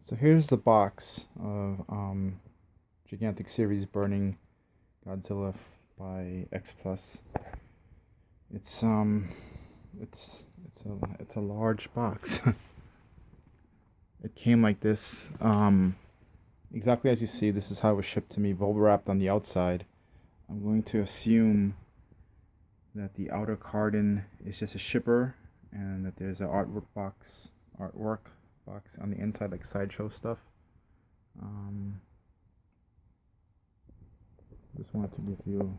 So here's the box of Gigantic Series Burning Godzilla by Xplus. It's it's a large box. It came like this. Exactly as you see. This is how it was shipped to me, bubble wrapped on the outside. I'm going to assume that the outer carton is just a shipper, and that there's an artwork box on the inside, like sideshow stuff. Just wanted to give you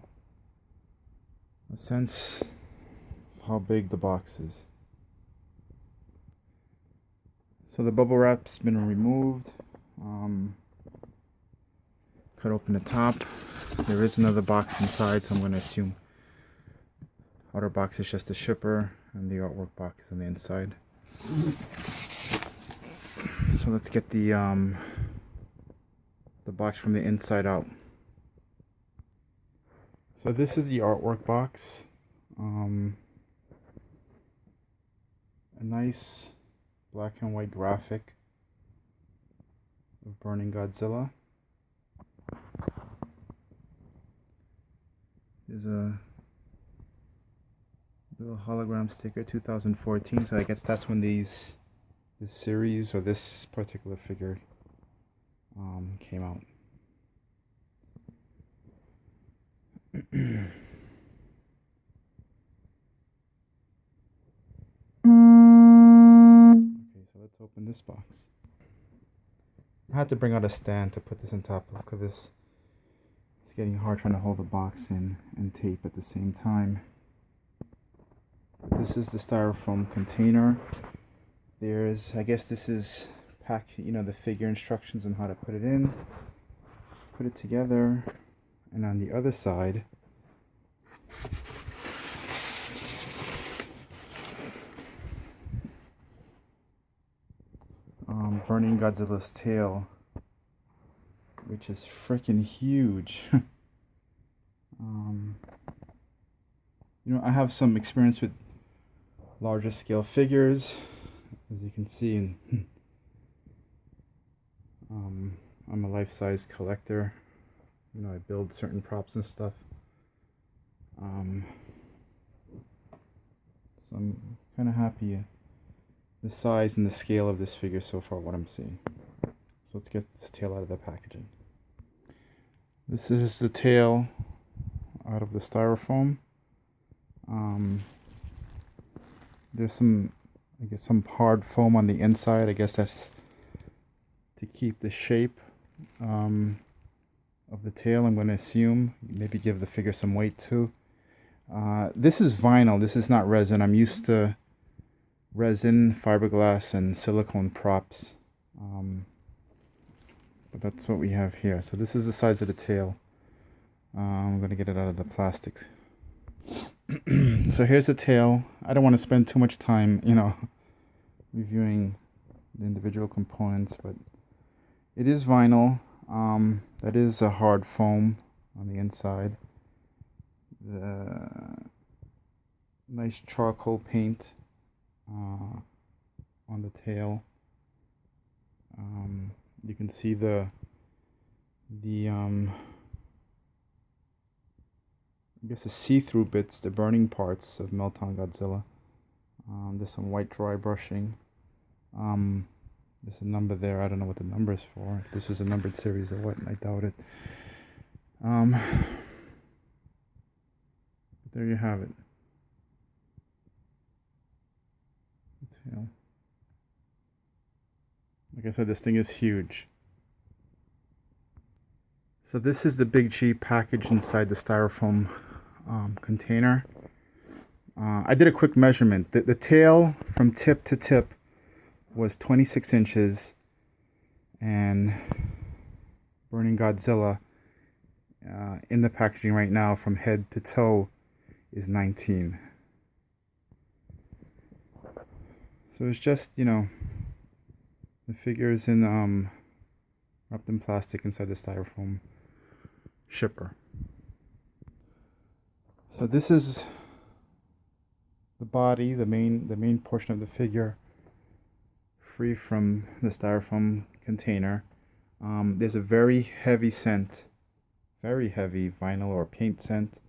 a sense of how big the box is. So the bubble wrap's been removed. Cut open the top. There is another box inside, so I'm going to assume outer box is just a shipper, and the artwork box is on the inside. So let's get the box from the inside out. So this is the artwork box. A nice black and white graphic of Burning Godzilla. There's a little hologram sticker, 2014. So I guess that's when this series or this particular figure came out. Okay, so let's open this box. I had to bring out a stand to put this on top of, because it's getting hard trying to hold the box in and tape at the same time. This is the styrofoam container. I guess this is the figure instructions on how to put it in, put it together, and on the other side, Burning Godzilla's tail, which is freaking huge. I have some experience with larger scale figures, as you can see, and I'm a life-size collector. I build certain props and stuff. So I'm kind of happy at the size and the scale of this figure so far, what I'm seeing. So let's get this tail out of the packaging. This is the tail out of the styrofoam. There's some hard foam on the inside. I guess that's to keep the shape of the tail, I'm going to assume. Maybe give the figure some weight too. This is vinyl. This is not resin. I'm used to resin, fiberglass, and silicone props. But that's what we have here. So this is the size of the tail. I'm going to get it out of the plastic. So here's the tail. I don't want to spend too much time, reviewing the individual components, but it is vinyl. That is a hard foam on the inside. The nice charcoal paint on the tail. You can see the I guess the see-through bits, the burning parts of Meltdown Godzilla. There's some white dry brushing. There's a number there. I don't know what the number is for. If this is a numbered series or what, I doubt it. But there you have it. Like I said, this thing is huge. So this is the Big G package inside the styrofoam container. I did a quick measurement. The tail from tip to tip was 26 inches, and Burning Godzilla in the packaging right now from head to toe is 19. So it's just, the figure is in wrapped in plastic inside the styrofoam shipper. So this is the body, the main portion of the figure, free from the styrofoam container. There's a very heavy scent, very heavy vinyl or paint scent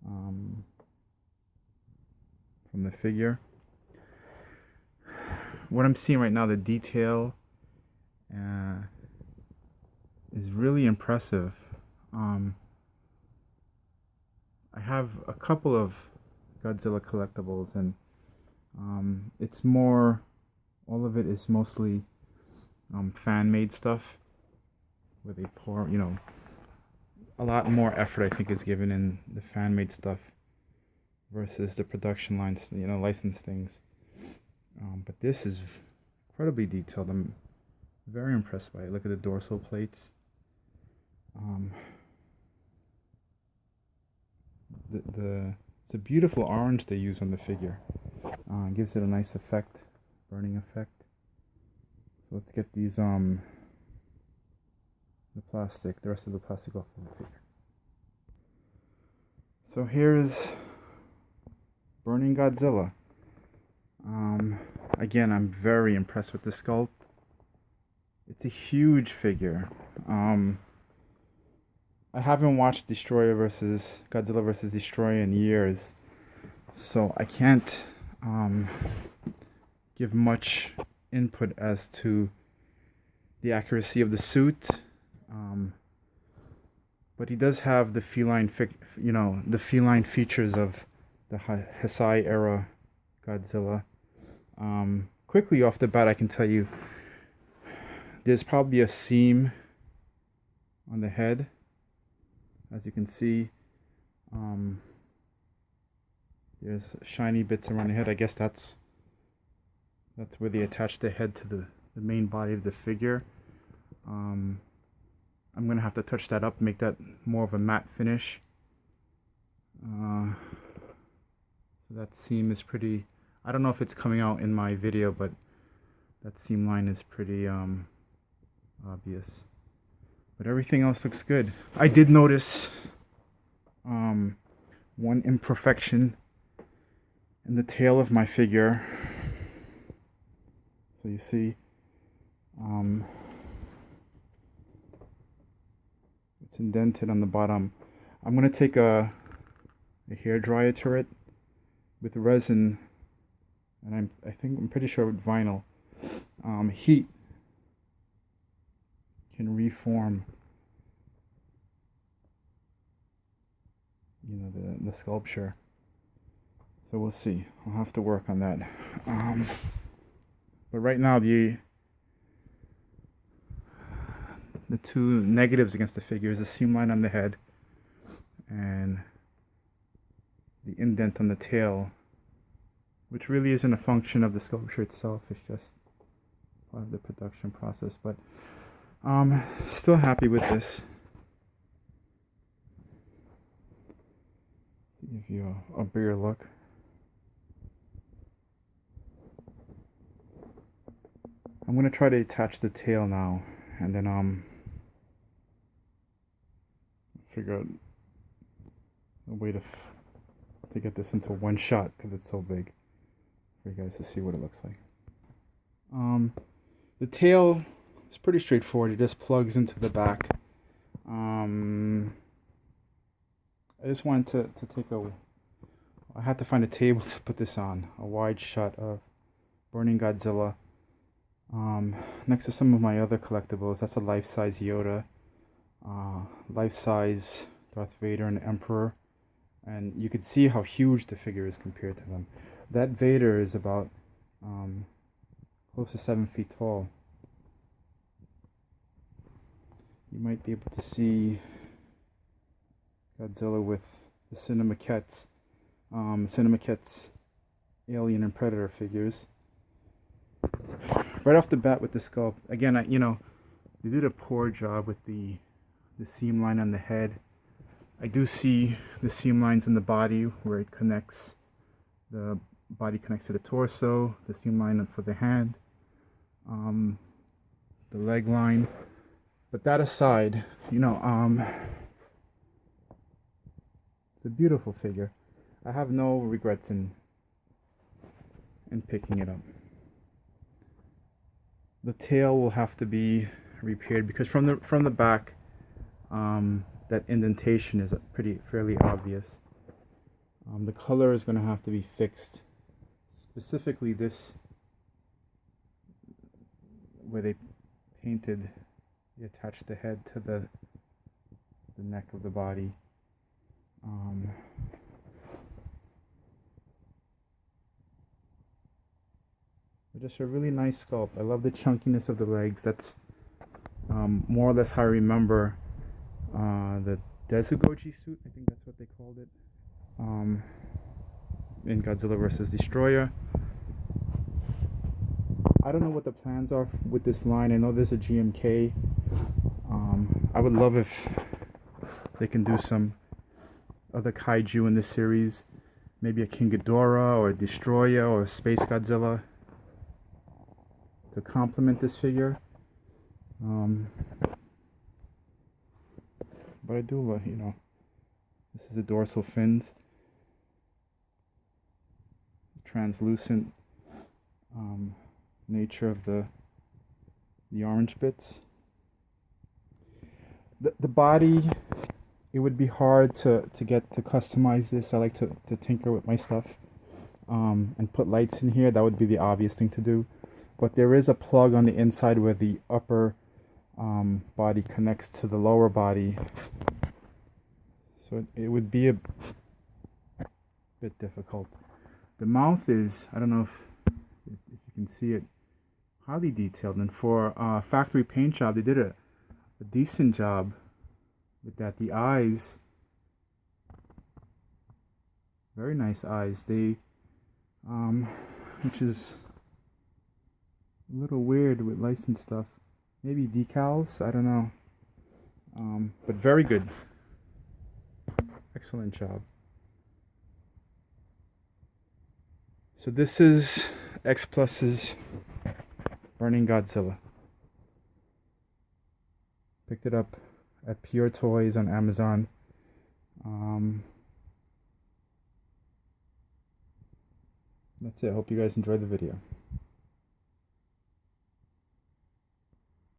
from the figure. What I'm seeing right now, the detail is really impressive. I have a couple of Godzilla collectibles, and it's more, all of it is mostly fan-made stuff, where they pour, you know, a lot more effort I think is given in the fan-made stuff versus the production lines, you know, licensed things. But this is incredibly detailed. I'm very impressed by it. Look at the dorsal plates. It's a beautiful orange they use on the figure. Gives it a nice effect, burning effect. So let's get these the rest of the plastic off of the figure. So here's Burning Godzilla. Again, I'm very impressed with the sculpt. It's a huge figure. I haven't watched Godzilla vs. Destroyer in years, so I can't give much input as to the accuracy of the suit. But he does have the feline features of the Heisei era Godzilla. Quickly off the bat, I can tell you there's probably a seam on the head. As you can see, there's shiny bits around the head. I guess that's where they attach the head to the main body of the figure. I'm gonna have to touch that up, make that more of a matte finish. So that seam is pretty, I don't know if it's coming out in my video, but that seam line is pretty obvious. But everything else looks good. I did notice one imperfection in the tail of my figure. So you see, it's indented on the bottom. I'm gonna take a hair dryer to it with resin, and I'm pretty sure with vinyl. Heat can reform, you know, the sculpture. So we'll see. I'll have to work on that. But right now, the two negatives against the figure is the seam line on the head and the indent on the tail, which really isn't a function of the sculpture itself. It's just part of the production process. But still happy with this. To give you a bigger look. I'm gonna try to attach the tail now, and then figure out a way to get this into one shot, because it's so big, for you guys to see what it looks like. The tail is pretty straightforward. It just plugs into the back. I just wanted to take I had to find a table to put this on, a wide shot of Burning Godzilla. Next to some of my other collectibles. That's a life-size Yoda, life-size Darth Vader and Emperor, and you can see how huge the figure is compared to them. That Vader is about close to 7 feet tall. You might be able to see Godzilla with the Cinemaquettes Alien and Predator figures. Right off the bat with the sculpt, again, they did a poor job with the seam line on the head. I do see the seam lines in the body where it connects, the body connects to the torso, the seam line for the hand, the leg line. But that aside, it's a beautiful figure. I have no regrets in picking it up. The tail will have to be repaired because from the back, that indentation is fairly obvious. The color is going to have to be fixed. Specifically this, where they painted, they attached the head to the neck of the body. But just a really nice sculpt. I love the chunkiness of the legs. That's more or less how I remember the Dezugoji suit. I think that's what they called it. In Godzilla vs. Destroyer. I don't know what the plans are with this line. I know there's a GMK. I would love if they can do some other kaiju in this series. Maybe a King Ghidorah or a Destroyer or a Space Godzilla to complement this figure. But I do love, this is the dorsal fins. Translucent nature of the orange bits. The body, it would be hard to customize this. I like to tinker with my stuff and put lights in here. That would be the obvious thing to do. But there is a plug on the inside where the upper body connects to the lower body. So it would be a bit difficult. The mouth is, I don't know if you can see it, highly detailed. And for a factory paint job, they did a decent job with that. The eyes, very nice eyes. They, which is a little weird with licensed stuff. Maybe decals, I don't know. But very good. Excellent job. So this is Xplus's Burning Godzilla. Picked it up at Pure Toys on Amazon. That's it. I hope you guys enjoyed the video.